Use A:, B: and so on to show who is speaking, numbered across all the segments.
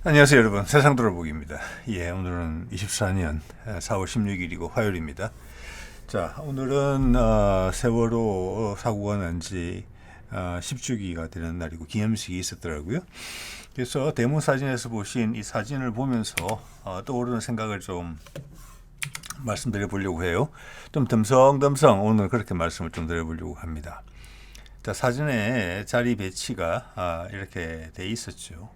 A: 안녕하세요 여러분, 세상 돌아보기입니다. 오늘은 24년 4월 16일이고 화요일입니다. 자, 오늘은 세월호 사고가 난 지 10주기가 되는 날이고 기념식이 있었더라고요. 그래서 대문 사진에서 보신 이 사진을 보면서 떠오르는 생각을 좀 말씀드려 보려고 해요. 좀 덤성덤성 오늘 그렇게 말씀을 좀 드려보려고 합니다. 자, 사진에 자리 배치가 이렇게 돼 있었죠.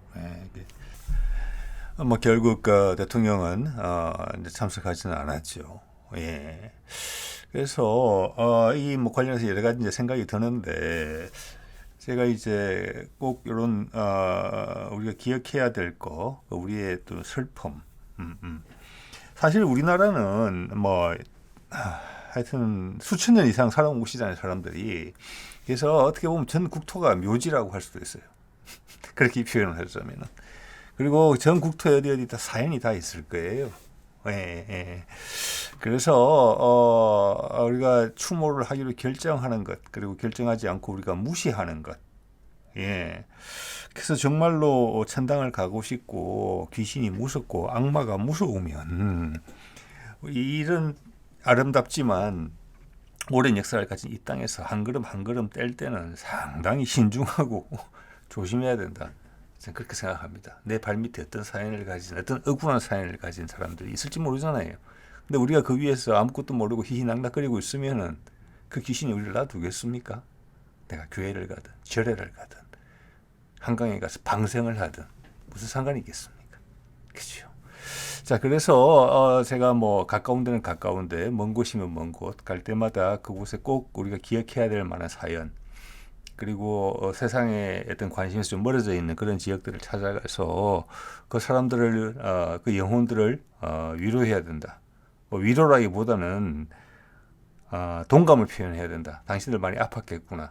A: 뭐 결국 대통령은 이제 참석하지는 않았죠. 예. 그래서 이 뭐 관련해서 여러 가지 이제 생각이 드는데 제가 이제 꼭 이런 우리가 기억해야 될 거, 우리의 또 슬픔. 사실 우리나라는 뭐 하여튼 수천 년 이상 살아온 곳이잖아요, 사람들이. 그래서 어떻게 보면 전 국토가 묘지라고 할 수도 있어요. 그렇게 표현을 하자면은. 그리고 전 국토에 어디 다 사연이 다 있을 거예요. 예. 그래서 우리가 추모를 하기로 결정하는 것, 그리고 결정하지 않고 우리가 무시하는 것. 예. 그래서 정말로 천당을 가고 싶고 귀신이 무섭고 악마가 무서우면 이런 아름답지만 오랜 역사를 가진 이 땅에서 한 걸음 한 걸음 뗄 때는 상당히 신중하고 조심해야 된다. 저는 그렇게 생각합니다. 내 발밑에 어떤 사연을 가진, 어떤 억울한 사연을 가진 사람들이 있을지 모르잖아요. 근데 우리가 그 위에서 아무것도 모르고 희희낙낙거리고 있으면은 그 귀신이 우리를 놔두겠습니까? 내가 교회를 가든 절에를 가든 한강에 가서 방생을 하든 무슨 상관이 있겠습니까? 그죠? 자, 그래서 제가 뭐 가까운 데는 가까운데 먼 곳이면 먼 곳 갈 때마다 그곳에 꼭 우리가 기억해야 될 만한 사연, 그리고 세상에 어떤 관심에서 좀 멀어져 있는 그런 지역들을 찾아가서 그 사람들을 그 영혼들을 위로해야 된다. 뭐 위로라기보다는 동감을 표현해야 된다. 당신들 많이 아팠겠구나.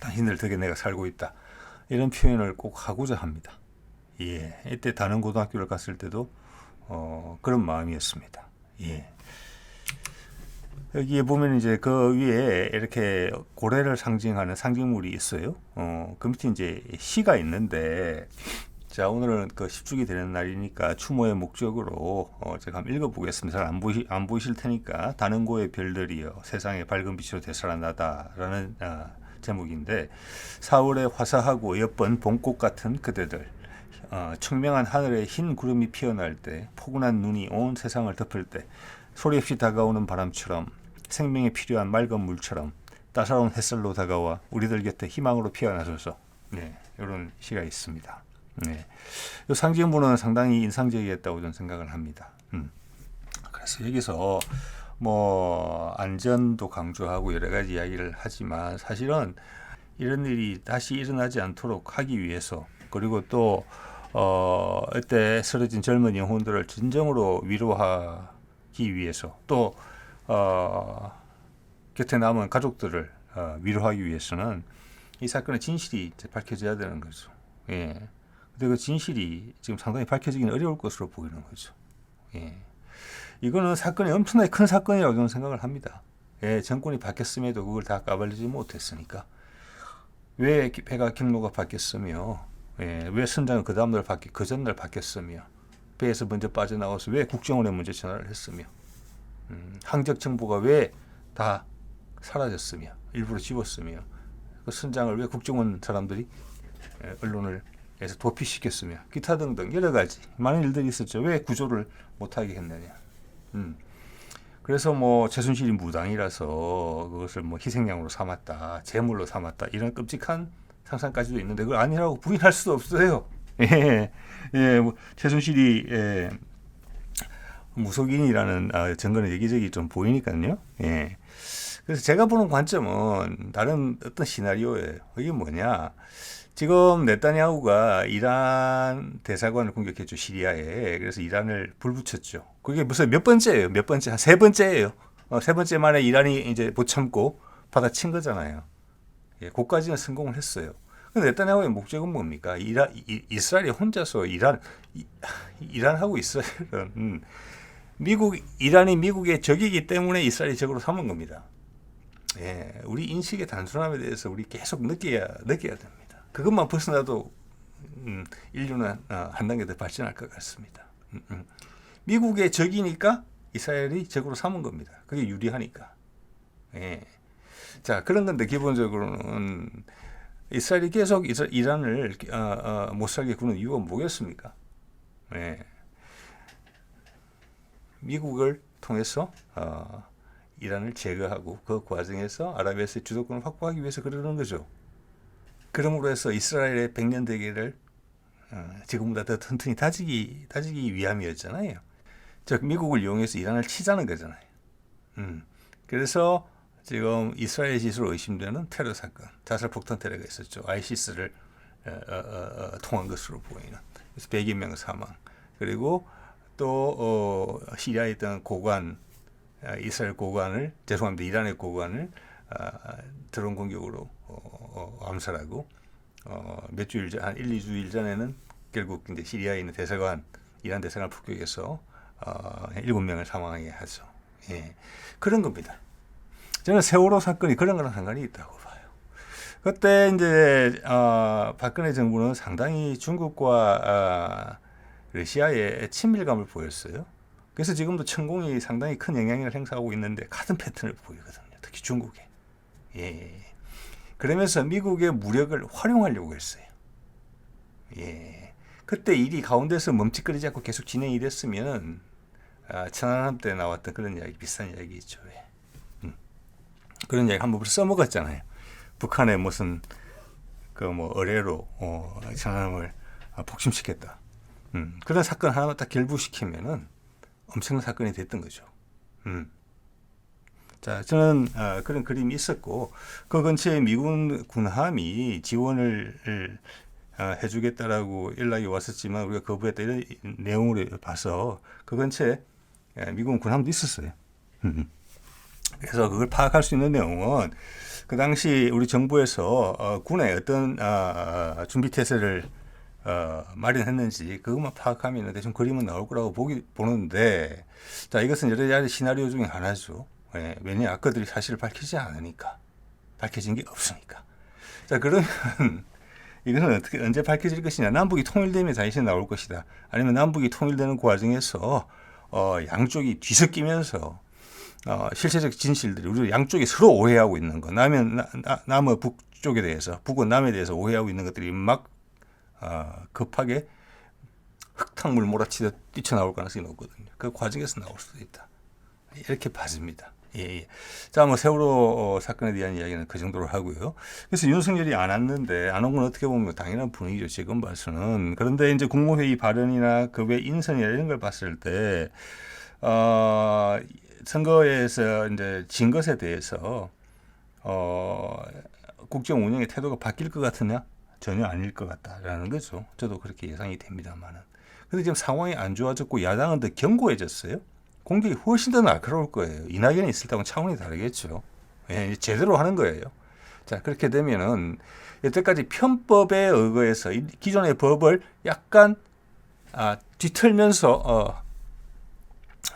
A: 당신들 덕에 내가 살고 있다. 이런 표현을 꼭 하고자 합니다. 예, 이때 다른 고등학교를 갔을 때도 그런 마음이었습니다. 예. 여기에 보면 이제 그 위에 이렇게 고래를 상징하는 상징물이 있어요. 그 밑에 이제 시가 있는데, 자, 오늘은 그 10주기 되는 날이니까 추모의 목적으로 제가 한번 읽어보겠습니다. 잘 안 보이실 테니까. 다른 고의 별들이여 세상의 밝은 빛으로 되살아나다라는 제목인데, 4월에 화사하고 예쁜 봄꽃 같은 그대들, 청명한 하늘에 흰 구름이 피어날 때, 포근한 눈이 온 세상을 덮을 때, 소리 없이 다가오는 바람처럼, 생명에 필요한 맑은 물처럼 따사로운 햇살로 다가와 우리들 곁에 희망으로 피어나소서. 네, 이런 시가 있습니다. 네, 이 상징문은 상당히 인상적이었다고 저는 생각을 합니다. 그래서 여기서 뭐 안전도 강조하고 여러 가지 이야기를 하지만 사실은 이런 일이 다시 일어나지 않도록 하기 위해서, 그리고 또 이때 쓰러진 젊은 영혼들을 진정으로 위로하기 위해서, 또 곁에 남은 가족들을 위로하기 위해서는 이 사건의 진실이 밝혀져야 되는 거죠. 예. 근데 그 진실이 지금 상당히 밝혀지기는 어려울 것으로 보이는 거죠. 예. 이거는 사건이 엄청나게 큰 사건이라고 저는 생각을 합니다. 예, 정권이 바뀌었음에도 그걸 다 까발리지 못했으니까. 왜 배가 경로가 바뀌었으며, 예, 왜 선장은 그 다음날 그 전날 바뀌었으며, 배에서 먼저 빠져나와서 왜 국정원에 먼저 전화를 했으며, 항적 정보가 왜 다 사라졌으며, 일부러 지웠으며, 그 선장을 왜 국정원 사람들이 언론을 해서 도피시켰으며, 기타 등등 여러 가지 많은 일들이 있었죠. 왜 구조를 못하게 했느냐. 그래서 뭐 최순실이 무당이라서 그것을 뭐 희생양으로 삼았다, 제물로 삼았다, 이런 끔찍한 상상까지도 있는데 그걸 아니라고 부인할 수도 없어요. 예, 예, 뭐 최순실이 무속인이라는 증거는 여기저기 좀 보이니까요. 예. 그래서 제가 보는 관점은 다른 어떤 시나리오예요. 이게 뭐냐? 지금 네타냐후가 이란 대사관을 공격했죠, 시리아에. 그래서 이란을 불붙였죠. 그게 무슨 몇 번째예요? 몇 번째? 한 세 번째예요. 세 번째 만에 이란이 이제 못 참고 받아친 거잖아요. 예, 그까지는 성공을 했어요. 근데 네타냐후의 목적은 뭡니까? 이스라엘이 혼자서 이란하고 이스라엘은 이란이 미국의 적이기 때문에 이스라엘이 적으로 삼은 겁니다. 예, 우리 인식의 단순함에 대해서 우리 계속 느껴야 됩니다. 그것만 벗어나도 인류는 한 단계 더 발전할 것 같습니다. 미국의 적이니까 이스라엘이 적으로 삼은 겁니다. 그게 유리하니까. 예. 자, 그런 건데 기본적으로는 이스라엘이 계속 이란을 못 살게 구는 이유가 뭐겠습니까? 예. 미국을 통해서 이란을 제거하고 그 과정에서 아라비아스의 주도권을 확보하기 위해서 그러는 거죠. 그러므로 해서 이스라엘의 백년 대계를 지금보다 더 튼튼히 다지기 위함이었잖아요. 즉 미국을 이용해서 이란을 치자는 거잖아요. 그래서 지금 이스라엘 짓으로 의심되는 테러 사건, 자살 폭탄 테러가 있었죠. 아이시스를 통한 것으로 보이는. 그래서 100여 명 사망. 그리고 또 시리아에 있던 고관, 이스라엘 고관을, 죄송합니다, 이란의 고관을 드론 공격으로 암살하고 몇 주일 전, 한 1, 2주일 전에는 결국 이제 시리아에 있는 대사관, 이란 대사관을 폭격해서 7명을 사망하게 하죠. 예. 그런 겁니다. 저는 세월호 사건이 그런 거랑 상관이 있다고 봐요. 그때 이제 박근혜 정부는 상당히 중국과 러시아의 친밀감을 보였어요. 그래서 지금도 천공이 상당히 큰 영향력을 행사하고 있는데 같은 패턴을 보이거든요. 특히 중국에. 예. 그러면서 미국의 무력을 활용하려고 했어요. 예. 그때 일이 가운데서 멈칫거리지 않고 계속 진행이 됐으면 천안함 때 나왔던 그런 이야기, 비슷한 이야기 있죠. 예. 그런 이야기 한번 써먹었잖아요. 북한의 무슨 의뢰로 천안함을 폭침시켰다. 그런 사건 하나만 딱 결부시키면은 엄청난 사건이 됐던 거죠. 자, 저는 그런 그림이 있었고 그 근처에 미군 군함이 지원을 해주겠다라고 연락이 왔었지만 우리가 거부했다 이런 내용을 봐서 그 근처에 미군 군함도 있었어요. 그래서 그걸 파악할 수 있는 내용은 그 당시 우리 정부에서 군에 어떤 준비 태세를 마련했는지 그것만 파악하면 대충 그림은 나올 거라고 보는데, 자, 이것은 여러 가지 시나리오 중에 하나죠. 예, 왜냐, 그들이 사실을 밝히지 않으니까, 밝혀진 게 없으니까. 자, 그러면 이것은 언제 밝혀질 것이냐? 남북이 통일되면 사실이 나올 것이다. 아니면 남북이 통일되는 과정에서 양쪽이 뒤섞이면서 실체적 진실들이 우리 양쪽이 서로 오해하고 있는 거, 남의 북쪽에 대해서, 북은 남에 대해서 오해하고 있는 것들이 막 급하게 흙탕물 몰아치듯 뛰쳐나올 가능성이 높거든요. 그 과정에서 나올 수도 있다. 이렇게 봐집니다. 예. 자, 세월호 사건에 대한 이야기는 그 정도로 하고요. 그래서 윤석열이 안 왔는데, 안 온 건 어떻게 보면 당연한 분위기죠. 지금 봐서는. 그런데 이제 국무회의 발언이나 그 외 인선이나 이런 걸 봤을 때, 선거에서 이제 진 것에 대해서, 국정 운영의 태도가 바뀔 것 같으냐? 전혀 아닐 것 같다라는 거죠. 저도 그렇게 예상이 됩니다만은. 근데 지금 상황이 안 좋아졌고 야당은 더 견고해졌어요. 공격이 훨씬 더 날카로울 거예요. 이낙연이 있을 때하고는 차원이 다르겠죠. 예, 제대로 하는 거예요. 자, 그렇게 되면은 여태까지 편법에 의거해서 기존의 법을 약간 뒤틀면서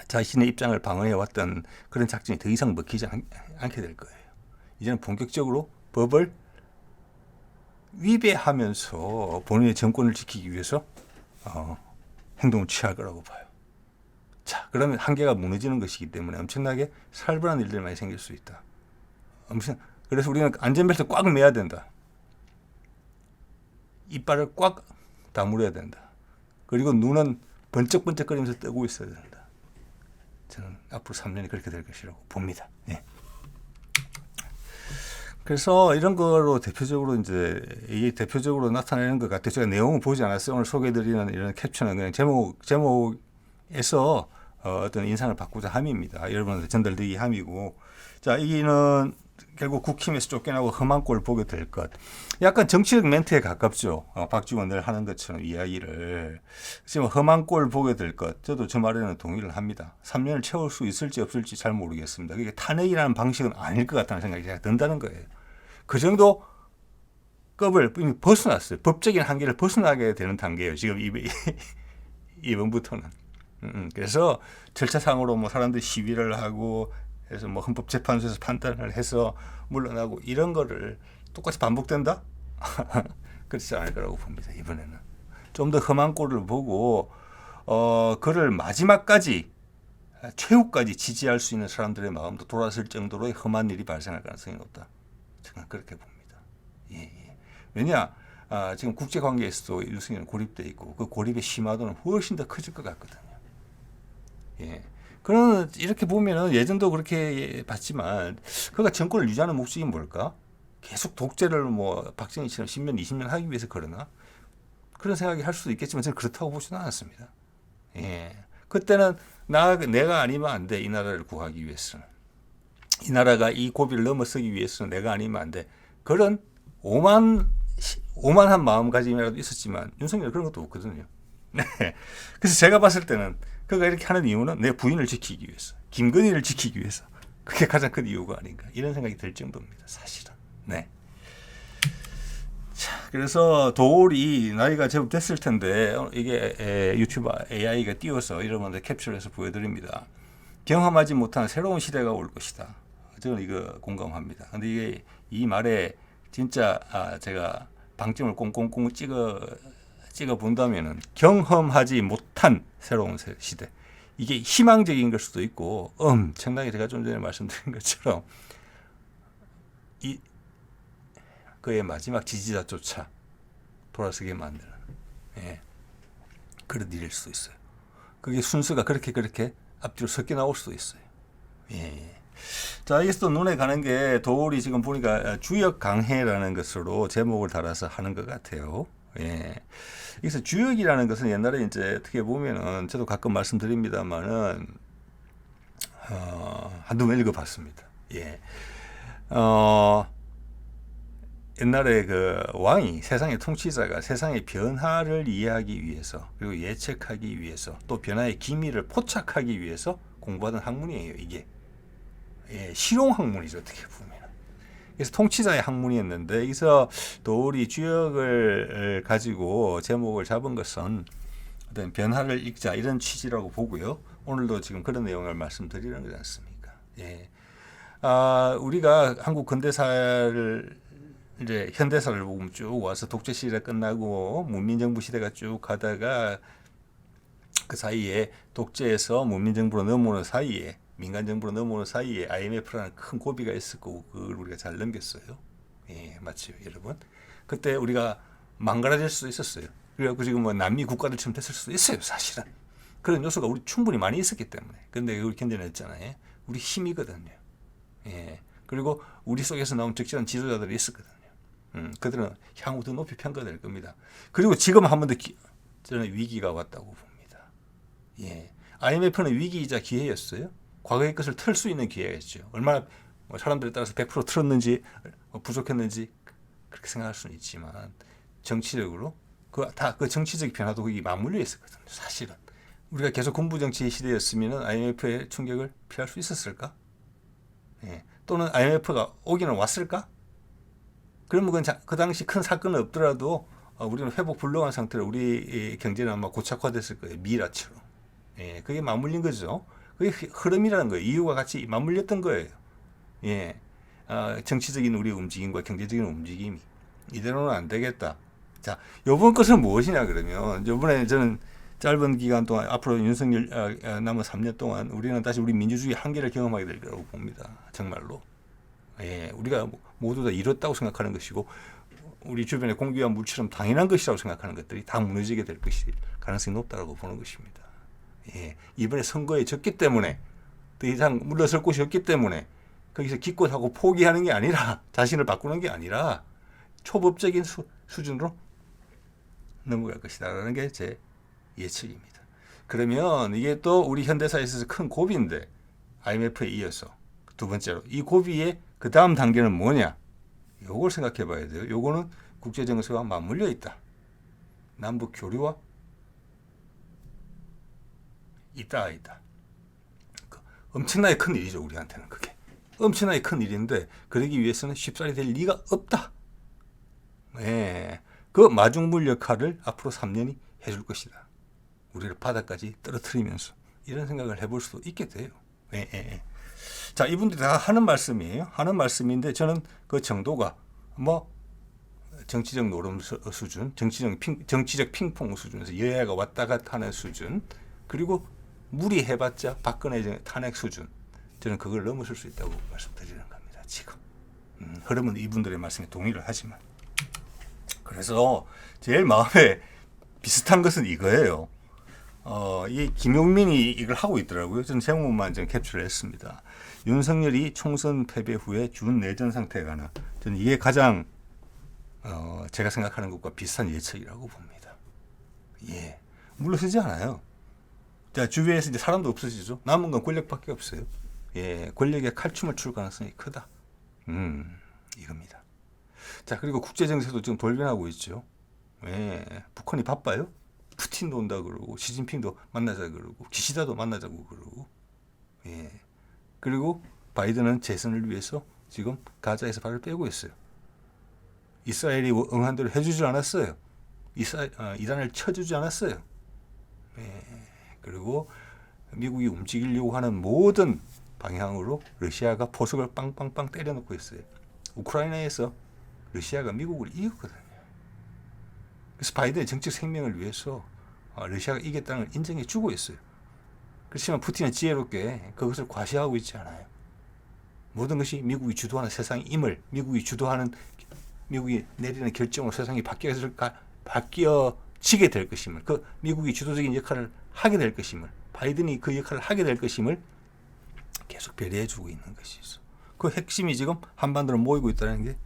A: 자신의 입장을 방어해왔던 그런 작전이 더 이상 먹히지 않게 될 거예요. 이제는 본격적으로 법을 위배하면서 본인의 정권을 지키기 위해서 행동을 취할 거라고 봐요. 자, 그러면 한계가 무너지는 것이기 때문에 엄청나게 살벌한 일들이 많이 생길 수 있다. 그래서 우리는 안전벨트 꽉 매야 된다. 이빨을 꽉 다물어야 된다. 그리고 눈은 번쩍번쩍거리면서 뜨고 있어야 된다. 저는 앞으로 3년이 그렇게 될 것이라고 봅니다. 네. 그래서 이런 거로 대표적으로 이제 이게 대표적으로 나타내는 것 같아요. 제가 내용을 보지 않았어요. 오늘 소개해드리는 이런 캡처는 그냥 제목에서 어떤 인상을 바꾸자 함입니다. 여러분한테 전달되기 함이고, 자, 여기는 결국 국힘에서 쫓겨나고 험한 꼴 보게 될 것. 약간 정치적 멘트에 가깝죠. 박지원 늘 하는 것처럼 이야기를. 지금 험한 꼴 보게 될 것. 저도 저 말에는 동의를 합니다. 3년을 채울 수 있을지 없을지 잘 모르겠습니다. 그게 탄핵이라는 방식은 아닐 것 같다는 생각이 제가 든다는 거예요. 그 정도 급을 이미 벗어났어요. 법적인 한계를 벗어나게 되는 단계예요. 지금 이번부터는. 그래서 절차상으로 사람들이 시위를 하고 해서 헌법재판소에서 판단을 해서 물러나고 이런 거를 똑같이 반복된다? 그렇지 않을 거라고 봅니다. 이번에는. 좀 더 험한 꼴을 보고 그를 마지막까지 최후까지 지지할 수 있는 사람들의 마음도 돌아설 정도로의 험한 일이 발생할 가능성이 높다. 저는 그렇게 봅니다. 예, 예. 왜냐 지금 국제관계에서도 윤석열은 고립돼 있고 그 고립의 심화도는 훨씬 더 커질 것 같거든요. 예. 그런 이렇게 보면은 예전도 그렇게 봤지만 그가 정권을 유지하는 목적이 뭘까? 계속 독재를 뭐 박정희처럼 10년, 20년 하기 위해서 그러나? 그런 생각이 할 수도 있겠지만 저는 그렇다고 보지는 않았습니다. 예. 그때는 내가 아니면 안 돼. 이 나라를 구하기 위해서는. 이 나라가 이 고비를 넘어서기 위해서는 내가 아니면 안 돼. 그런 오만한 마음가짐이라도 있었지만 윤석열 그런 것도 없거든요. 네. 그래서 제가 봤을 때는 그가 이렇게 하는 이유는 내 부인을 지키기 위해서, 김건희를 지키기 위해서. 그게 가장 큰 이유가 아닌가. 이런 생각이 들 정도입니다. 사실은. 네. 자, 그래서 도올이 나이가 제법 됐을 텐데 이게 유튜브 AI가 띄워서 여러분들 캡처해서 보여드립니다. 경험하지 못한 새로운 시대가 올 것이다. 저는 이거 공감합니다. 근데 이게 이 말에 진짜 제가 방점을 꽁꽁꽁 찍어 본다면은 경험하지 못한 새로운 시대. 이게 희망적인 걸 수도 있고 엄청나게 제가 좀 전에 말씀드린 것처럼 그의 마지막 지지자조차 돌아서게 만드는 그런 일일 수도 있어요. 그게 순서가 그렇게 앞뒤로 섞여 나올 수도 있어요. 예. 자, 여기서 또 눈에 가는 게 도올이 지금 보니까 주역 강해라는 것으로 제목을 달아서 하는 것 같아요. 예. 여기서 주역이라는 것은 옛날에 이제 어떻게 보면은 저도 가끔 말씀드립니다만은 한두 번 읽어봤습니다. 예. 옛날에 그 왕이 세상의 통치자가 세상의 변화를 이해하기 위해서 그리고 예측하기 위해서 또 변화의 기미를 포착하기 위해서 공부하던 학문이에요. 이게 실용 학문이죠. 어떻게 보면. 그래서 통치자의 학문이었는데 여기서 도올이 주역을 가지고 제목을 잡은 것은 어떤 변화를 읽자 이런 취지라고 보고요. 오늘도 지금 그런 내용을 말씀드리는 거지 않습니까? 예. 우리가 한국 근대사를 이제 현대사를 보면 쭉 와서 독재 시대가 끝나고 문민정부 시대가 쭉 가다가 그 사이에 독재에서 문민정부로 넘어오는 사이에 민간정부로 넘어오는 사이에 IMF라는 큰 고비가 있었고 그걸 우리가 잘 넘겼어요. 예, 맞죠, 여러분? 그때 우리가 망가질 수도 있었어요. 그래갖고 지금 뭐 남미 국가들처럼 됐을 수도 있어요, 사실은. 그런 요소가 우리 충분히 많이 있었기 때문에. 근데 그걸 견뎌냈잖아요. 우리 힘이거든요. 예. 그리고 우리 속에서 나온 적절한 지도자들이 있었거든요. 그들은 향후 더 높이 평가될 겁니다. 그리고 지금 한 번 더 저는 위기가 왔다고 봅니다. 예. IMF는 위기이자 기회였어요. 과거의 것을 틀 수 있는 기회였죠. 얼마나 사람들에 따라서 100% 틀었는지 부족했는지 그렇게 생각할 수는 있지만 정치적으로 그 정치적 변화도 거기 맞물려 있었거든요. 사실은 우리가 계속 군부 정치 시대였으면 IMF의 충격을 피할 수 있었을까? 예. 또는 IMF가 오기는 왔을까? 그러면 그 당시 큰 사건은 없더라도 우리는 회복 불능한 상태로 우리 경제는 아마 고착화됐을 거예요. 미라처럼. 예. 그게 맞물린 거죠. 그게 흐름이라는 거예요. 이유가 같이 맞물렸던 거예요. 예. 정치적인 우리 움직임과 경제적인 움직임이 이대로는 안 되겠다. 자, 요번 것은 무엇이냐 그러면 요번에 저는 짧은 기간 동안 앞으로 윤석열 남은 3년 동안 우리는 다시 우리 민주주의 한계를 경험하게 될 거라고 봅니다. 정말로. 예, 우리가 모두 다 이뤘다고 생각하는 것이고 우리 주변의 공기와 물처럼 당연한 것이라고 생각하는 것들이 다 무너지게 될 것이 가능성이 높다고 보는 것입니다. 예, 이번에 선거에 졌기 때문에 더 이상 물러설 곳이 없기 때문에 거기서 기껏하고 포기하는 게 아니라 자신을 바꾸는 게 아니라 초법적인 수준으로 넘어갈 것이다라는 게 제 예측입니다. 그러면 이게 또 우리 현대사에 있어서 큰 고비인데 IMF에 이어서 두 번째로 이 고비의 그 다음 단계는 뭐냐? 요걸 생각해 봐야 돼요. 요거는 국제정세와 맞물려 있다. 남북 교류와 있다. 엄청나게 큰 일이죠. 우리한테는 그게. 엄청나게 큰 일인데 그러기 위해서는 쉽사리 될 리가 없다. 예, 그 마중물 역할을 앞으로 3년이 해줄 것이다. 우리를 바닥까지 떨어뜨리면서 이런 생각을 해볼 수도 있게 돼요. 예. 자, 이분들이 다 하는 말씀이에요. 하는 말씀인데 저는 그 정도가 뭐 정치적 노름 수준, 정치적 핑퐁 수준에서 여야가 왔다 갔다 하는 수준, 그리고 무리해봤자 박근혜 탄핵 수준, 저는 그걸 넘어설 수 있다고 말씀드리는 겁니다. 지금 흐름은 이분들의 말씀에 동의를 하지만, 그래서 제일 마음에 비슷한 것은 이거예요. 이 김용민이 이걸 하고 있더라고요. 저는 제목만 좀 캡처를 했습니다. 윤석열이 총선 패배 후에 준 내전 상태에 관한, 저는 이게 가장 제가 생각하는 것과 비슷한 예측이라고 봅니다. 예, 물러서지 않아요. 자, 주변에서 이제 사람도 없어지죠. 남은 건 권력밖에 없어요. 예, 권력의 칼춤을 출 가능성이 크다. 이겁니다. 자, 그리고 국제 정세도 지금 돌변하고 있죠. 예, 북한이 바빠요. 푸틴도 온다 그러고, 시진핑도 만나자 그러고, 기시다도 만나자고 그러고, 예. 그리고 바이든은 재선을 위해서 지금 가자에서 발을 빼고 있어요. 이스라엘이 응한 대로 해주지 않았어요. 이란을 쳐주지 않았어요. 예. 그리고 미국이 움직이려고 하는 모든 방향으로 러시아가 포석을 빵빵빵 때려놓고 있어요. 우크라이나에서 러시아가 미국을 이겼거든요. 그래서 바이든의 정책 생명을 위해서 러시아가 이겼다는 걸 인정해 주고 있어요. 그렇지만 푸틴은 지혜롭게 그것을 과시하고 있지 않아요. 모든 것이 미국이 주도하는 세상임을, 미국이 내리는 결정으로 세상이 바뀌어지게 될 것임을, 그 미국이 주도적인 역할을 하게 될 것임을, 바이든이 그 역할을 하게 될 것임을 계속 배려해 주고 있는 것이죠. 그 핵심이 지금 한반도로 모이고 있다는 게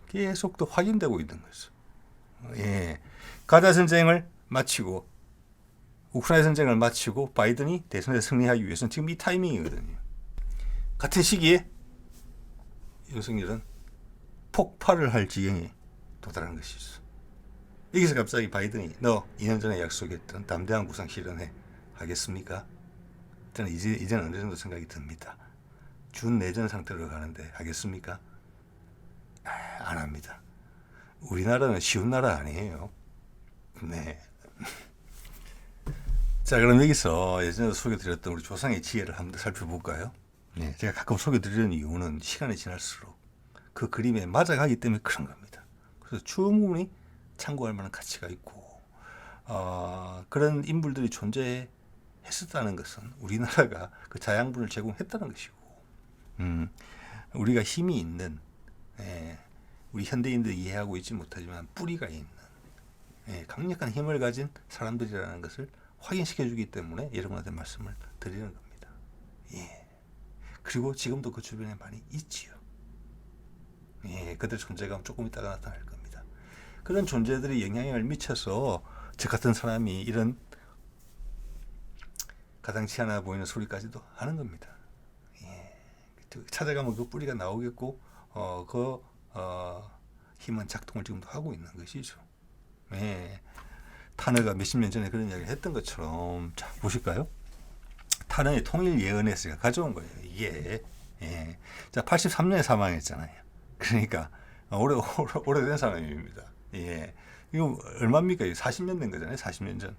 A: 계속 또 확인되고 있는 거죠. 예, 가자 전쟁을 마치고 우크라이나 전쟁을 마치고 바이든이 대선에 승리하기 위해서는 지금 이 타이밍이거든요. 같은 시기에 윤석열은 폭발을 할 지경에 도달한 것이죠. 여기서 갑자기 바이든이 너 2년 전에 약속했던 담대한 구상 실현해 하겠습니까? 저는 이제는 어느 정도 생각이 듭니다. 준 내전 상태로 가는데 하겠습니까? 안 합니다. 우리나라는 쉬운 나라 아니에요. 네. 자, 그럼 여기서 예전에 소개드렸던 우리 조상의 지혜를 한번 살펴볼까요? 네, 제가 가끔 소개드리는 이유는 시간이 지날수록 그 그림에 맞아가기 때문에 그런 겁니다. 그래서 충분히 참고할 만한 가치가 있고, 그런 인물들이 존재했었다는 것은 우리나라가 그 자양분을 제공했다는 것이고, 우리가 힘이 있는, 우리 현대인들이 이해하고 있지 못하지만 뿌리가 있는, 강력한 힘을 가진 사람들이라는 것을 확인시켜주기 때문에 여러분한테 말씀을 드리는 겁니다. 예. 그리고 지금도 그 주변에 많이 있지요. 예, 그들 존재감 조금 있다가 나타날 겁니다. 그런 존재들이 영향을 미쳐서 저 같은 사람이 이런 가당치 않아 보이는 소리까지도 하는 겁니다. 예. 찾아가면 그 뿌리가 나오겠고, 힘은 작동을 지금도 하고 있는 것이죠. 예. 타너가 몇십 년 전에 그런 이야기를 했던 것처럼, 자, 보실까요? 타너의 통일 예언에서 가져온 거예요. 이게. 예. 자, 83년에 사망했잖아요. 그러니까 오래된 사람입니다. 예. 이거 얼마입니까? 40년 된 거잖아요. 40년 전.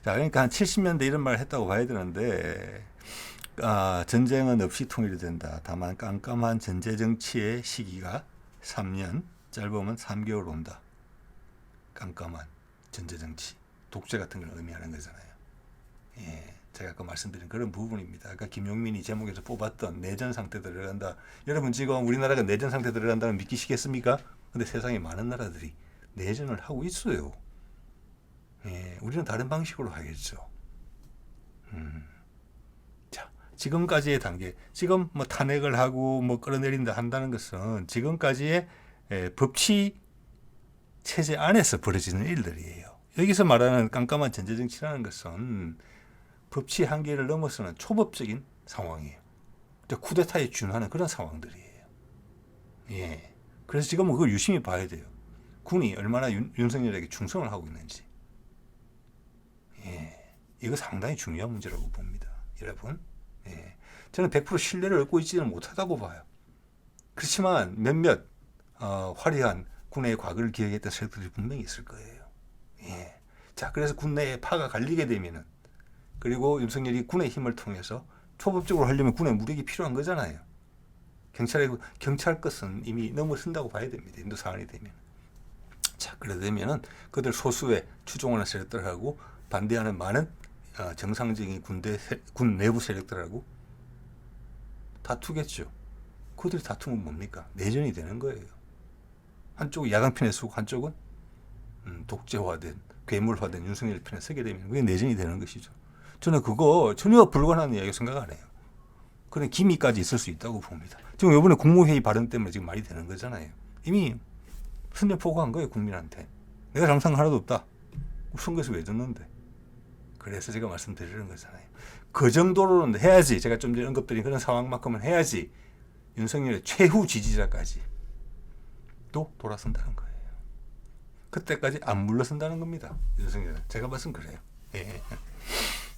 A: 자, 그러니까 한 70년대 이런 말을 했다고 봐야 되는데, 전쟁은 없이 통일이 된다. 다만 깜깜한 전제 정치의 시기가 3년, 짧으면 3개월 온다. 깜깜한 전제정치, 독재 같은 걸 의미하는 거잖아요. 예, 제가 아까 말씀드린 그런 부분입니다. 아까 김용민이 제목에서 뽑았던 내전 상태 들어간다. 여러분 지금 우리나라가 내전 상태 들어간다면 믿기시겠습니까? 근데 세상에 많은 나라들이 내전을 하고 있어요. 예, 우리는 다른 방식으로 하겠죠. 자, 지금까지의 단계, 지금 뭐 탄핵을 하고 뭐 끌어내린다 한다는 것은 지금까지의 법치 체제 안에서 벌어지는 일들이에요. 여기서 말하는 깜깜한 전제정치라는 것은 법치 한계를 넘어서는 초법적인 상황이에요. 쿠데타에 준하는 그런 상황들이에요. 예. 그래서 지금은 그걸 유심히 봐야 돼요. 군이 얼마나 윤석열에게 충성을 하고 있는지. 예. 이거 상당히 중요한 문제라고 봅니다. 여러분. 예. 저는 100% 신뢰를 얻고 있지는 못하다고 봐요. 그렇지만 몇몇 화려한 군의 과거를 기억했던 세력들이 분명히 있을 거예요. 예. 자, 그래서 군 내에 파가 갈리게 되면은, 그리고 윤석열이 군의 힘을 통해서 초법적으로 하려면 군의 무력이 필요한 거잖아요. 경찰 것은 이미 넘어선다고 봐야 됩니다. 인도 사안이 되면. 자, 그래 되면은 그들 소수의 추종하는 세력들하고 반대하는 많은 정상적인 군 내부 세력들하고 다투겠죠. 그들이 다투면 뭡니까? 내전이 되는 거예요. 한쪽은 야당 편에 서고 한쪽은 독재화된 괴물화된 윤석열 편에 서게 되면 그게 내전이 되는 것이죠. 저는 그거 전혀 불가능한 이야기라고 생각 안 해요. 그런 기미까지 있을 수 있다고 봅니다. 지금 이번에 국무회의 발언 때문에 지금 말이 되는 거잖아요. 이미 선전포고한 거예요, 국민한테. 내가 잘못한 거 하나도 없다. 선거에서 왜 졌는데. 그래서 제가 말씀드리는 거잖아요. 그 정도로는 해야지. 제가 좀 전에 언급드린 그런 상황만큼은 해야지 윤석열의 최후 지지자까지 또 돌아선다는 거예요. 그때까지 안 물러선다는 겁니다. 윤석열은. 제가 봤은 그래요. 예.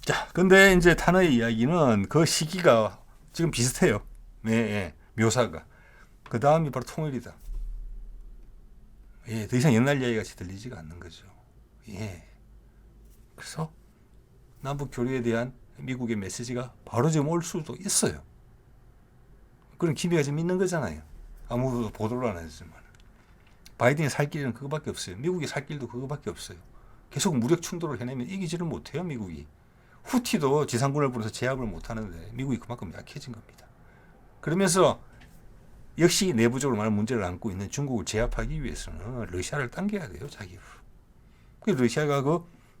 A: 자, 근데 이제 탄핵의 이야기는 그 시기가 지금 비슷해요. 예, 예. 묘사가. 그 다음이 바로 통일이다. 예, 더 이상 옛날 이야기 같이 들리지가 않는 거죠. 예. 그래서 남북 교류에 대한 미국의 메시지가 바로 지금 올 수도 있어요. 그런 기미가 지금 있는 거잖아요. 아무도 보도를 안 하지만. 바이든이 살 길은 그거밖에 없어요. 미국이 살 길도 그거밖에 없어요. 계속 무력 충돌을 해내면 이기지를 못해요, 미국이. 후티도 지상군을 부려서 제압을 못하는데 미국이 그만큼 약해진 겁니다. 그러면서 역시 내부적으로 많은 문제를 안고 있는 중국을 제압하기 위해서는 러시아를 당겨야 돼요, 자기로. 그래서 러시아가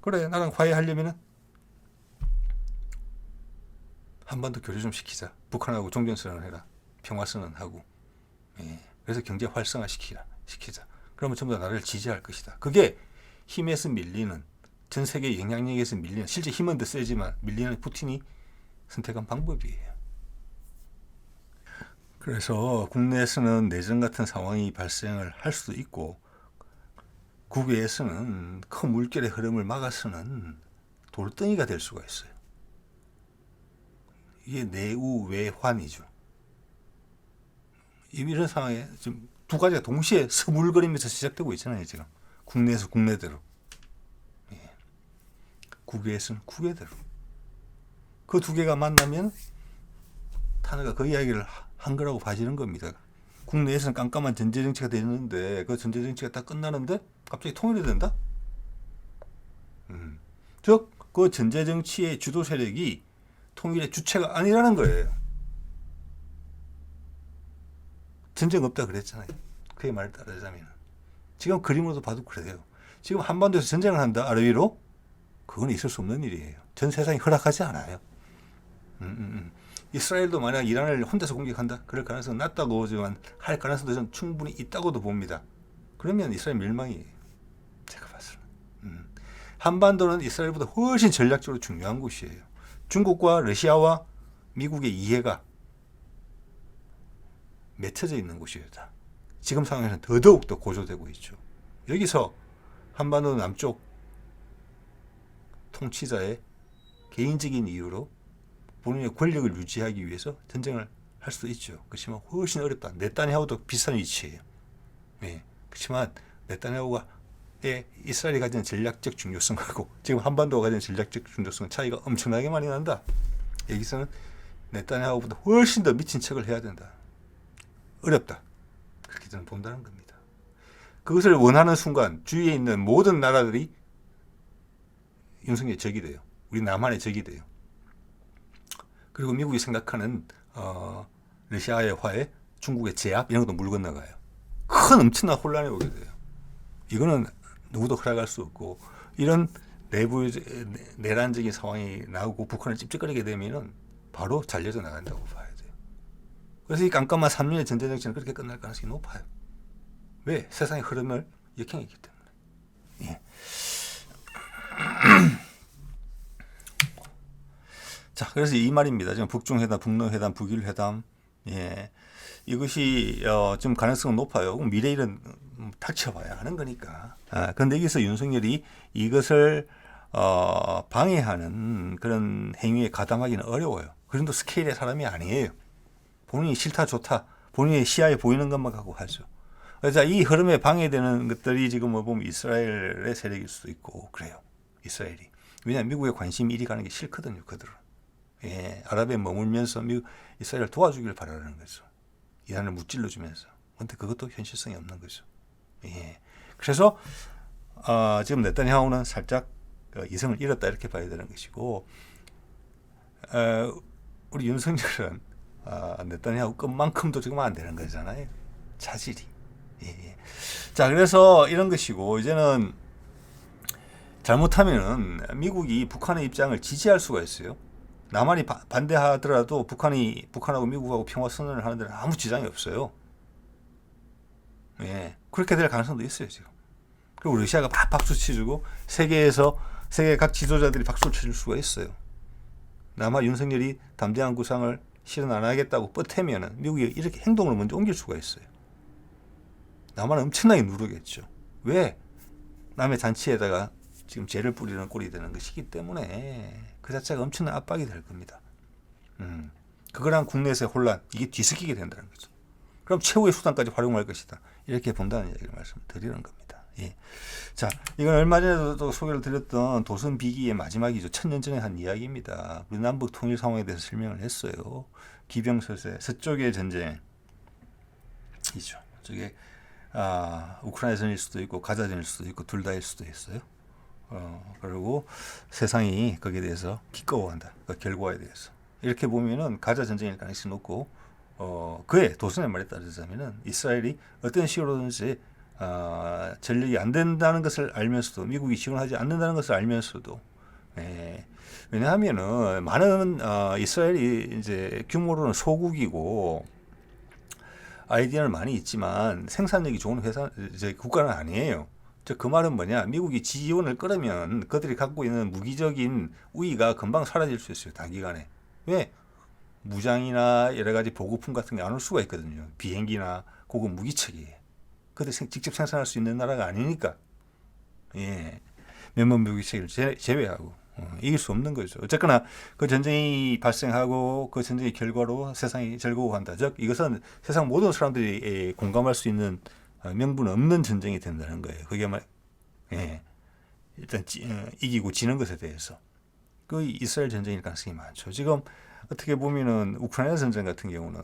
A: 그래 나랑 화해하려면은 한반도 교류 좀 시키자. 북한하고 종전선언을 해라. 평화선언하고. 예. 그래서 경제 활성화 시키자. 그러면 전부 다 나를 지지할 것이다. 그게 힘에서 밀리는, 전 세계 영향력에서 밀리는, 실제 힘은 더 세지만 밀리는 푸틴이 선택한 방법이에요. 그래서 국내에서는 내전 같은 상황이 발생을 할 수도 있고 국외에서는 큰 물결의 흐름을 막아서는 돌덩이가 될 수가 있어요. 이게 내우외환이죠. 이런 상황에 지금 두 가지가 동시에 스물거리면서 시작되고 있잖아요. 지금 국내에서 국내대로, 예. 국외에서는 국외대로. 그 두 개가 만나면 탄핵가 그 이야기를 한 거라고 봐지는 겁니다. 국내에서는 깜깜한 전제 정치가 되는데 그 전제 정치가 딱 끝나는데 갑자기 통일이 된다? 즉 그 전제 정치의 주도 세력이 통일의 주체가 아니라는 거예요. 전쟁 없다 그랬잖아요. 그의 말을 따르자면. 지금 그림으로도 봐도 그래요. 지금 한반도에서 전쟁을 한다, 아래 위로? 그건 있을 수 없는 일이에요. 전 세상이 허락하지 않아요. 이스라엘도 만약 이란을 혼자서 공격한다? 그럴 가능성은 낮다고 보지만 할 가능성도 전 충분히 있다고도 봅니다. 그러면 이스라엘 멸망이에요. 제가 봤을 때는. 한반도는 이스라엘보다 훨씬 전략적으로 중요한 곳이에요. 중국과 러시아와 미국의 이해가 맺혀져 있는 곳이에요. 지금 상황에서는 더더욱 더 고조되고 있죠. 여기서 한반도 남쪽 통치자의 개인적인 이유로 본인의 권력을 유지하기 위해서 전쟁을 할 수도 있죠. 그렇지만 훨씬 어렵다. 네타냐후도 비슷한 위치예요. 네. 그렇지만 네타냐후가 이스라엘이 가진 전략적 중요성하고 지금 한반도가 가진 전략적 중요성은 차이가 엄청나게 많이 난다. 여기서는 네타냐후보다 훨씬 더 미친 척을 해야 된다. 어렵다. 그렇게 저는 본다는 겁니다. 그것을 원하는 순간 주위에 있는 모든 나라들이 윤석열의 적이 돼요. 우리 남한의 적이 돼요. 그리고 미국이 생각하는 러시아의 화해, 중국의 제압 이런 것도 물 건너가요. 큰 엄청난 혼란이 오게 돼요. 이거는 누구도 허락할 수 없고 이런 내부 내란적인 상황이 나오고 북한을 찝찝거리게 되면은 바로 잘려져 나간다고 봐야 돼요. 그래서 이 깜깜한 3년의 전제 정치는 그렇게 끝날 가능성이 높아요. 왜? 세상의 흐름을 역행했기 때문에. 예. 자, 그래서 이 말입니다. 지금 북중회담, 북러회담, 북일회담, 예, 이것이 좀 가능성은 높아요. 미래일은 닥쳐봐야 하는 거니까. 그런데 여기서 윤석열이 이것을 방해하는 그런 행위에 가담하기는 어려워요. 그 정도 스케일의 사람이 아니에요. 본인이 싫다 좋다, 본인의 시야에 보이는 것만 갖고 하죠. 그래서 이 흐름에 방해되는 것들이 지금 보면 이스라엘의 세력일 수도 있고 그래요. 이스라엘이. 왜냐하면 미국의 관심이 이리 가는 게 싫거든요. 그들은. 예, 아랍에 머물면서 이스라엘을 도와주기를 바라는 거죠. 이란을 무찔러 주면서. 근데 그것도 현실성이 없는 거죠. 예. 그래서 지금 네타냐후는 살짝 이성을 잃었다 이렇게 봐야 되는 것이고, 우리 윤석열은 네타냐후 것만큼도 지금 안 되는 거잖아요. 차질이. 예. 자, 그래서 이런 것이고, 이제는 잘못하면은 미국이 북한의 입장을 지지할 수가 있어요. 남한이 반대하더라도 북한하고 미국하고 평화 선언을 하는 데는 아무 지장이 없어요. 예. 그렇게 될 가능성도 있어요, 지금. 그리고 러시아가 막 박수 치주고 세계 각 지도자들이 박수를 쳐줄 수가 있어요. 남한 윤석열이 담대한 구상을 실현 안 하겠다고 뻗태면은 미국이 이렇게 행동을 먼저 옮길 수가 있어요. 남한은 엄청나게 누르겠죠. 왜? 남의 잔치에다가 지금 죄를 뿌리는 꼴이 되는 것이기 때문에 그 자체가 엄청난 압박이 될 겁니다. 그거랑 국내에서의 혼란, 이게 뒤섞이게 된다는 거죠. 그럼 최후의 수단까지 활용할 것이다. 이렇게 본다는 얘기를 말씀드리는 겁니다. 예. 자, 이건 얼마 전에도 소개를 드렸던 도선비기의 마지막이죠. 1000년 전에 한 이야기입니다. 우리 남북 통일 상황에 대해서 설명을 했어요. 기병서세, 서쪽의 전쟁이죠. 저게 우크라이나전일 수도 있고 가자전일 수도 있고 둘 다일 수도 있어요. 그리고 세상이 거기에 대해서 기꺼워한다. 그 결과에 대해서. 이렇게 보면은 가자 전쟁일 가능성이 높고, 그의 도선의 말에 따르자면은 이스라엘이 어떤 식으로든지 전력이 안 된다는 것을 알면서도, 미국이 지원하지 않는다는 것을 알면서도, 왜냐하면은 많은 이스라엘이 이제 규모로는 소국이고 아이디어는 많이 있지만 생산력이 좋은 국가는 아니에요. 그 말은 뭐냐? 미국이 지원을 끌으면 그들이 갖고 있는 무기적인 우위가 금방 사라질 수 있어요. 단기간에. 왜? 무장이나 여러 가지 보급품 같은 게 안 올 수가 있거든요. 비행기나 고급 무기체계. 그들 직접 생산할 수 있는 나라가 아니니까. 예. 몇몇 무기체계를 제외하고 이길 수 없는 거죠. 어쨌거나 그 전쟁이 발생하고 그 전쟁의 결과로 세상이 즐거워한다. 즉 이것은 세상 모든 사람들이 공감할 수 있는 명분 없는 전쟁이 된다는 거예요. 그게 일단 이기고 지는 것에 대해서 그 이스라엘 전쟁일 가능성이 많죠. 지금 어떻게 보면은 우크라이나 전쟁 같은 경우는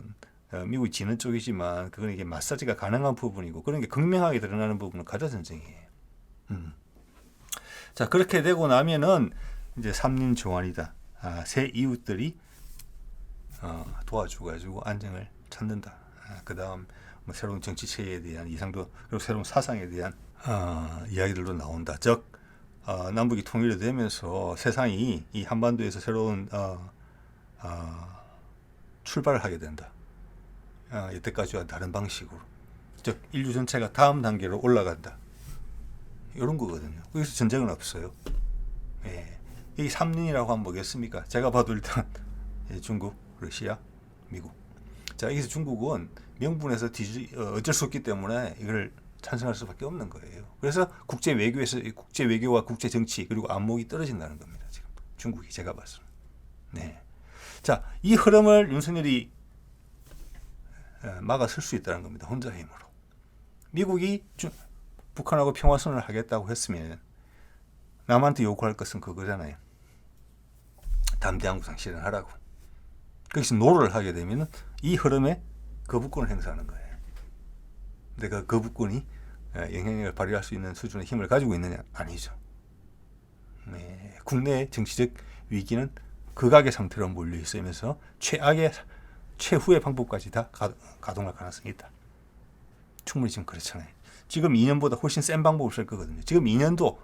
A: 미국이 지는 쪽이지만 그건 이게 마사지가 가능한 부분이고 그런 게 극명하게 드러나는 부분은 가자 전쟁이에요. 자, 그렇게 되고 나면은 이제 삼림 조안이다. 새 이웃들이 도와줘가지고 안정을 찾는다. 그다음 뭐 새로운 정치 체계에 대한 이상도, 그리고 새로운 사상에 대한 이야기들도 나온다. 즉 남북이 통일이 되면서 세상이 이 한반도에서 새로운 출발을 하게 된다. 이때까지와 다른 방식으로. 즉 인류 전체가 다음 단계로 올라간다. 이런 거거든요. 여기서 전쟁은 없어요. 예. 이 3년이라고 하면 뭐겠습니까? 제가 봐도 일단 중국, 러시아, 미국. 자, 여기서 중국은 명분에서 어쩔 수 없기 때문에 이걸 찬성할 수밖에 없는 거예요. 그래서 국제 외교와 국제 정치 그리고 안목이 떨어진다는 겁니다. 지금 중국이 제가 봤을 때. 네. 자, 이 흐름을 윤석열이 막아설 수 있다는 겁니다. 혼자 힘으로. 미국이 북한하고 평화선언을 하겠다고 했으면 남한테 요구할 것은 그거잖아요. 담대한 구상 실현하라고. 거기서 노를 하게 되면 이 흐름에 거부권을 행사하는 거예요. 근데 그 거부권이 영향력을 발휘할 수 있는 수준의 힘을 가지고 있느냐? 아니죠. 네. 국내 정치적 위기는 극악의 상태로 몰려 있으면서 최후의 방법까지 다 가동할 가능성이 있다. 충분히 지금 그렇잖아요. 지금 2년보다 훨씬 센 방법을 쓸 거거든요. 지금 2년도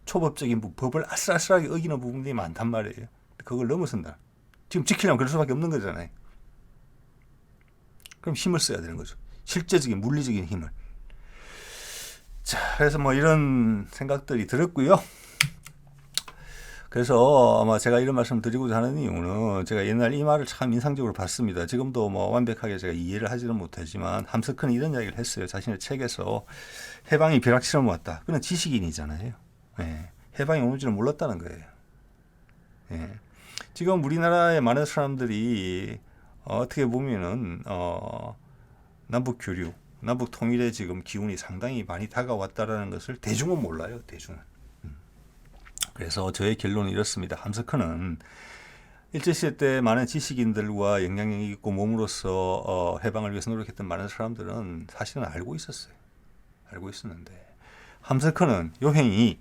A: 초법적인 법을 아슬아슬하게 어기는 부분들이 많단 말이에요. 그걸 넘어선다. 지금 지키려면 그럴 수밖에 없는 거잖아요. 그럼 힘을 써야 되는 거죠. 실제적인 물리적인 힘을. 자, 그래서 뭐 이런 생각들이 들었고요. 그래서 아마 제가 이런 말씀 드리고자 하는 이유는 제가 옛날 이 말을 참 인상적으로 봤습니다. 지금도 뭐 완벽하게 제가 이해를 하지는 못하지만 함스크는 이런 이야기를 했어요. 자신의 책에서 해방이 벼락치러 왔다. 그는 지식인이잖아요. 예. 해방이 오는지는 몰랐다는 거예요. 예. 지금 우리나라의 많은 사람들이 어떻게 보면은 남북 교류, 남북 통일의 지금 기운이 상당히 많이 다가왔다라는 것을 대중은 몰라요. 대중은. 그래서 저의 결론은 이렇습니다. 함스크는 일제시대 때 많은 지식인들과 영향력 있고 몸으로서 해방을 위해서 노력했던 많은 사람들은 사실은 알고 있었어요. 알고 있었는데 함석헌은 요행이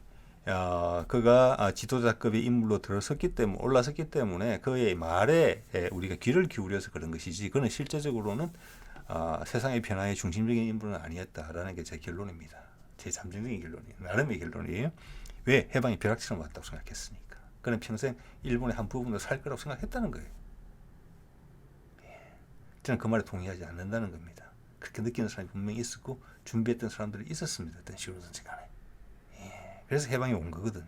A: 그가 지도자급의 인물로 들어섰기 때문에 올라섰기 때문에 그의 말에 우리가 귀를 기울여서 그런 것이지 그는 실제적으로는 세상의 변화의 중심적인 인물은 아니었다라는 게 제 결론입니다. 제 잠정적인 결론이에요. 나름의 결론이에요. 왜? 해방이 벼락처럼 왔다고 생각했으니까. 그는 평생 일본의 한 부분으로 살 거라고 생각했다는 거예요. 저는 그 말에 동의하지 않는다는 겁니다. 그렇게 느끼는 사람이 분명히 있었고 준비했던 사람들이 있었습니다. 어떤 식으로든지 간에. 그래서 해방이 온 거거든요.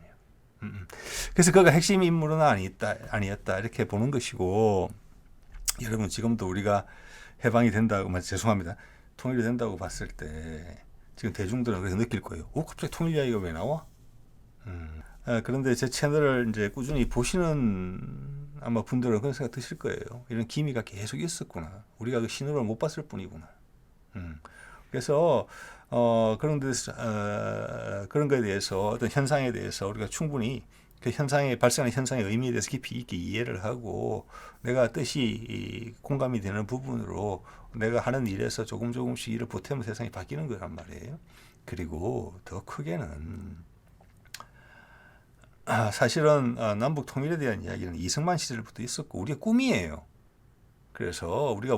A: 그래서 그가 핵심 인물은 아니었다 이렇게 보는 것이고 여러분 지금도 우리가 해방이 된다고 죄송합니다. 통일이 된다고 봤을 때 지금 대중들은 그래서 느낄 거예요. 갑자기 통일 이야기가 왜 나와? 그런데 제 채널을 이제 꾸준히 보시는 아마 분들은 그런 생각 드실 거예요. 이런 기미가 계속 있었구나. 우리가 그 신호를 못 봤을 뿐이구나. 그래서 그런 거에 대해서 어떤 현상에 대해서 우리가 충분히 그 현상에 발생하는 현상의 의미에 대해서 깊이 있게 이해를 하고 내가 뜻이 공감이 되는 부분으로 내가 하는 일에서 조금씩 일을 보태면 세상이 바뀌는 거란 말이에요. 그리고 더 크게는 사실은 남북 통일에 대한 이야기는 이승만 시절부터 있었고 우리의 꿈이에요. 그래서 우리가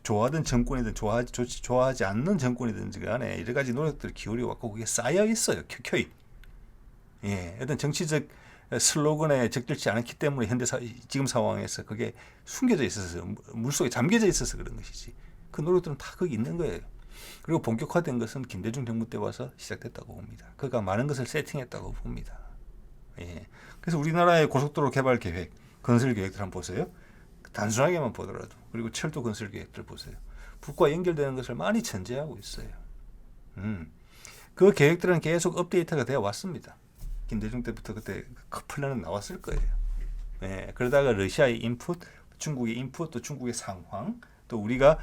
A: 좋아하던 정권이든 좋아하지 않는 정권이든지 간에 여러 가지 노력들을 기울여 왔고 그게 쌓여 있어요. 켜켜이. 어떤 정치적 슬로건에 적절치 않기 때문에 지금 상황에서 그게 숨겨져 있어서 물속에 잠겨져 있어서 그런 것이지. 그 노력들은 다 거기 있는 거예요. 그리고 본격화된 것은 김대중 정부 때 와서 시작됐다고 봅니다. 그가 많은 것을 세팅했다고 봅니다. 그래서 우리나라의 고속도로 개발 계획, 건설 계획들 한번 보세요. 단순하게만 보더라도 그리고 철도 건설 계획들 보세요. 북과 연결되는 것을 많이 전제하고 있어요. 그 계획들은 계속 업데이트가 되어 왔습니다. 김대중 때부터 그때 플랜은 나왔을 거예요. 그러다가 러시아의 인풋, 중국의 인풋, 또 중국의 상황, 또 우리가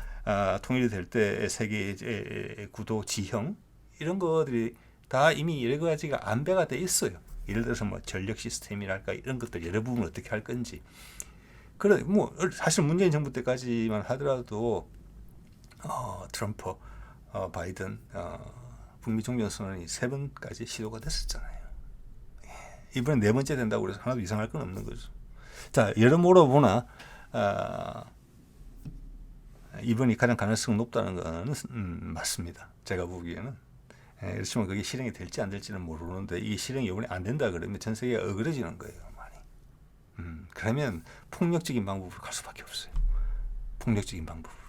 A: 통일이 될 때 세계의 구도, 지형 이런 것들이 다 이미 여러 가지가 안배가 돼 있어요. 예를 들어서 뭐 전력 시스템이랄까 이런 것들 여러 부분 어떻게 할 건지. 그래 뭐 사실 문재인 정부 때까지만 하더라도 트럼프, 바이든, 북미 종전선언이 3번까지 시도가 됐었잖아요. 이번엔 4번째 된다고 그래서 하나도 이상할 건 없는 거죠. 자, 여러모로 보나 이번이 가장 가능성이 높다는 거는 맞습니다. 제가 보기에는. 그렇지만 그게 실행이 될지 안 될지는 모르는데 이게 실행이 이번에 안 된다 그러면 전 세계가 어그러지는 거예요. 많이. 그러면 폭력적인 방법으로 갈 수밖에 없어요. 폭력적인 방법으로.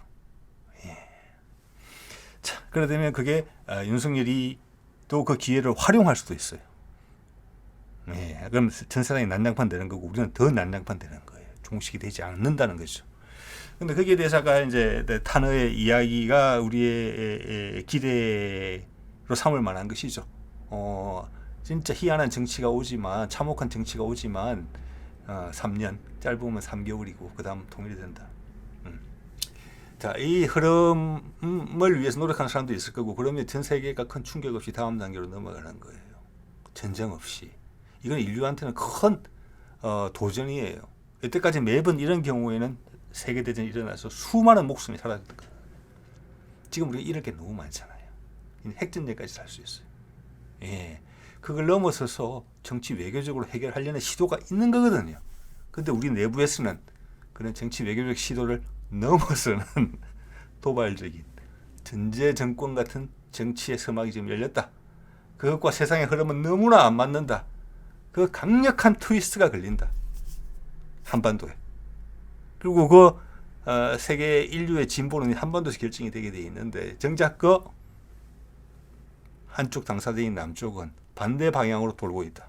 A: 자, 그러다면 그게 윤석열이 또 그 기회를 활용할 수도 있어요. 그럼 전 세상이 난장판 되는 거고 우리는 더 난장판 되는 거예요. 종식이 되지 않는다는 거죠. 근데 거기에 대해서 아까 이제 탄어의 이야기가 우리의 기대로 삼을 만한 것이죠. 진짜 희한한 정치가 오지만 참혹한 정치가 오지만 3년 짧으면 3개월이고 그 다음 통일이 된다. 자, 이 흐름을 위해서 노력하는 사람도 있을 거고 그러면 전 세계가 큰 충격 없이 다음 단계로 넘어가는 거예요. 전쟁 없이. 이건 인류한테는 큰 도전이에요. 이때까지 매번 이런 경우에는 세계대전이 일어나서 수많은 목숨이 사라졌거든요. 지금 우리가 잃을 게 너무 많잖아요. 핵전쟁까지 살 수 있어요. 그걸 넘어서서 정치 외교적으로 해결하려는 시도가 있는 거거든요. 근데 우리 내부에서는 그런 정치 외교적 시도를 넘어서는 도발적인 전제 정권 같은 정치의 서막이 지금 열렸다. 그것과 세상의 흐름은 너무나 안 맞는다. 그 강력한 트위스트가 걸린다. 한반도에. 그리고 그 세계 인류의 진보는 한반도에서 결정이 되게 돼 있는데 정작 그 한쪽 당사자인 남쪽은 반대 방향으로 돌고 있다.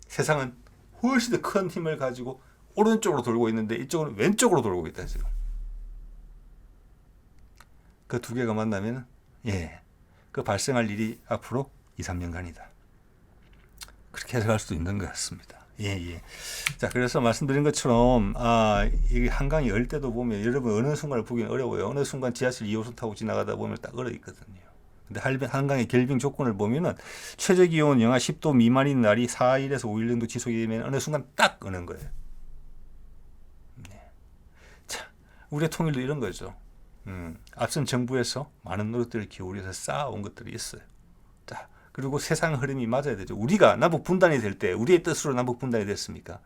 A: 세상은 훨씬 더 큰 힘을 가지고 오른쪽으로 돌고 있는데 이쪽은 왼쪽으로 돌고 있다 지금. 그 두 개가 만나면 그 발생할 일이 앞으로 2-3년간이다. 그렇게 해석할 수도 있는 것 같습니다. 자, 그래서 말씀드린 것처럼 이 한강이 열 때도 보면 여러분 어느 순간을 보기는 어려워요. 어느 순간 지하철 2호선 타고 지나가다 보면 딱 얼어 있거든요. 근데 한강의 결빙 조건을 보면은 최저 기온 영하 10도 미만인 날이 4일에서 5일 정도 지속이 되면 어느 순간 딱 어는 거예요. 우리의 통일도 이런 거죠. 앞선 정부에서 많은 노력들을 기울여서 쌓아온 것들이 있어요. 자, 그리고 세상 흐름이 맞아야 되죠. 우리가 남북 분단이 될 때 우리의 뜻으로 남북 분단이 됐습니까?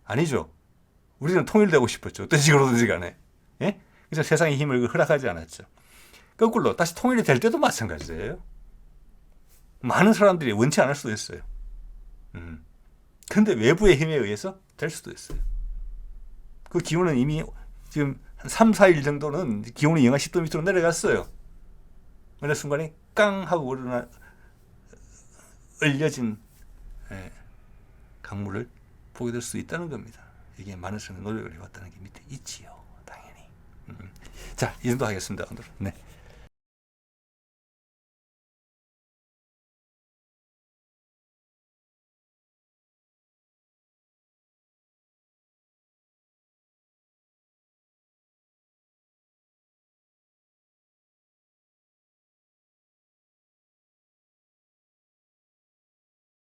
A: 아니죠. 우리는 통일되고 싶었죠. 어떤 식으로든지 간에. 예? 그래서 세상의 힘을 허락하지 않았죠. 거꾸로 다시 통일이 될 때도 마찬가지예요. 많은 사람들이 원치 않을 수도 있어요. 근데 외부의 힘에 의해서 될 수도 있어요. 그 기온은 이미 지금 한 3, 4일 정도는 기온이 영하 10도 밑으로 내려갔어요. 어느 순간에 깡 하고 얼려진 강물을 보게 될 수 있다는 겁니다. 이게 많은 사람이 노력을 해왔다는 게 밑에 있지요. 당연히. 자, 이 정도 하겠습니다. 오늘은. 네.